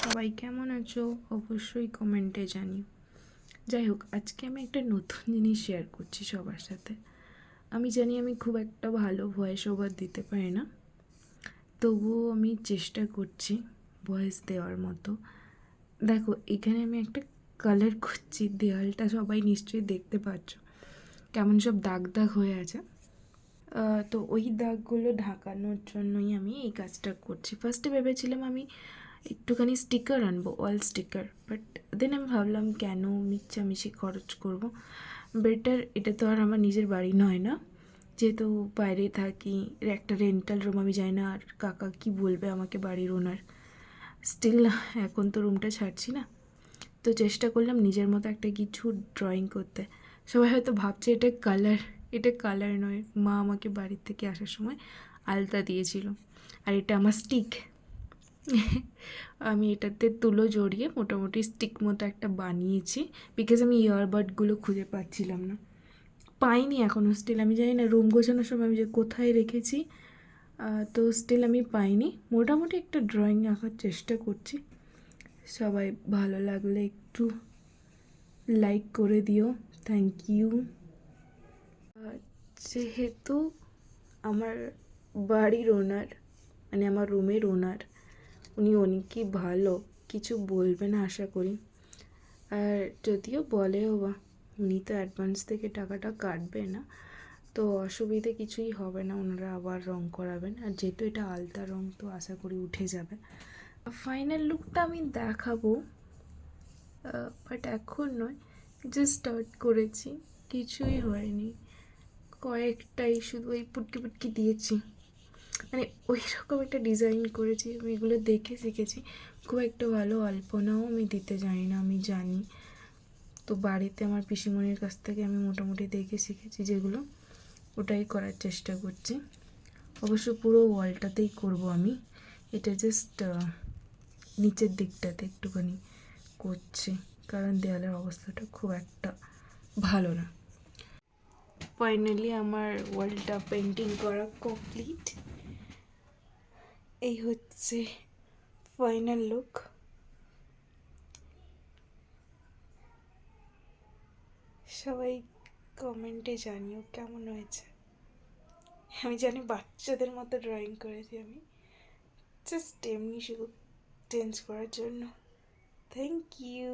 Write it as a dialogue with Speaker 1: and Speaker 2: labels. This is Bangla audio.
Speaker 1: সবাই কেমন আছো অবশ্যই কমেন্টে জানিও। যাই হোক, আজকে আমি একটা নতুন জিনিস শেয়ার করছি সবার সাথে। আমি জানি আমি খুব একটা ভালো ভয়েস ওভার দিতে পারি না, তবুও আমি চেষ্টা করছি ভয়েস দেওয়ার মতো। দেখো, এখানে আমি একটা কালার করছি, দেওয়ালটা সবাই নিশ্চয়ই দেখতে পাচ্ছ কেমন সব দাগ দাগ হয়ে আছে। তো ওই দাগগুলো ঢাকানোর জন্যই আমি এই কাজটা করছি। ফার্স্টে ভেবেছিলাম আমি একটুখানি স্টিকার আনবো, ওয়াল স্টিকার, বাট দেন আমি ভাবলাম কেন মিচ্ছামিছি খরচ করব, বেটার এটা তো আর আমার নিজের বাড়ি নয় না, যেহেতু বাইরে থাকি, একটা রেন্টাল রুম, আমি যাই না আর কাকা কি বলবে আমাকে বাড়ির ওনার। স্টিল এখন তো রুমটা ছাড়ছি না, তো চেষ্টা করলাম নিজের মতো একটা কিছু ড্রয়িং করতে। সবাই হয়তো ভাবছে এটা কালার নয়, মা আমাকে বাড়ির থেকে আসার সময় আলতা দিয়েছিল, আর এটা আমার স্টিক। আমি এটাতে তুলো জড়িয়ে মোটামুটি স্টিক মতো একটা বানিয়েছি, বিকজ আমি ইয়ারবাডগুলো খুঁজে পাচ্ছিলাম না, পাইনি এখনও। স্টিল আমি জানি না রুম গোছানোর সময় আমি যে কোথায় রেখেছি, তো স্টিল আমি পাইনি। মোটামুটি একটা ড্রয়িং আঁকার চেষ্টা করছি। সবাই ভালো লাগলে একটু লাইক করে দিও, থ্যাংক ইউ। যেহেতু আমার বাড়ির ওনার, মানে আমার রুমের ওনার, উনি অনেকই ভালো, কিছু বলবে না আশা করি। আর যদিও বলেও বা, উনি তো অ্যাডভান্স থেকে টাকাটা কাটবে না, তো অসুবিধে কিছুই হবে না, ওনারা আবার রং করাবেন। আর যেহেতু এটা আলতা রং, তো আশা করি উঠে যাবে। ফাইনাল লুকটা আমি দেখাবো, বাট এখন নয়, জাস্ট স্টার্ট করেছি, কিছুই হয়নি, কয়েকটাই শুধু ওই পুটকি পুটকি দিয়েছি, মানে ওই রকম একটা ডিজাইন করেছি। আমি এগুলো দেখে শিখেছি, খুব একটা ভালো আলপনাও আমি দিতে জানি না, আমি জানি। তো বাড়িতে আমার পিসিমণির কাছ থেকে আমি মোটামুটি দেখে শিখেছি যেগুলো, ওটাই করার চেষ্টা করছি। অবশ্য পুরো ওয়ালটাতেই করব আমি, এটা জাস্ট নিচের দিকটাতে একটুখানি করছি, কারণ দেওয়ালের অবস্থাটা খুব একটা ভালো না। ফাইনালি আমার ওয়ালটা পেন্টিং করা কমপ্লিট। এই হচ্ছে ফাইনাল লুক। সবাই কমেন্টে জানিও কেমন হয়েছে। আমি জানি বাচ্চাদের মতো ড্রয়িং করেছি আমি, জাস্ট এমনি শুধু চেঞ্জ করার জন্য। Thank you.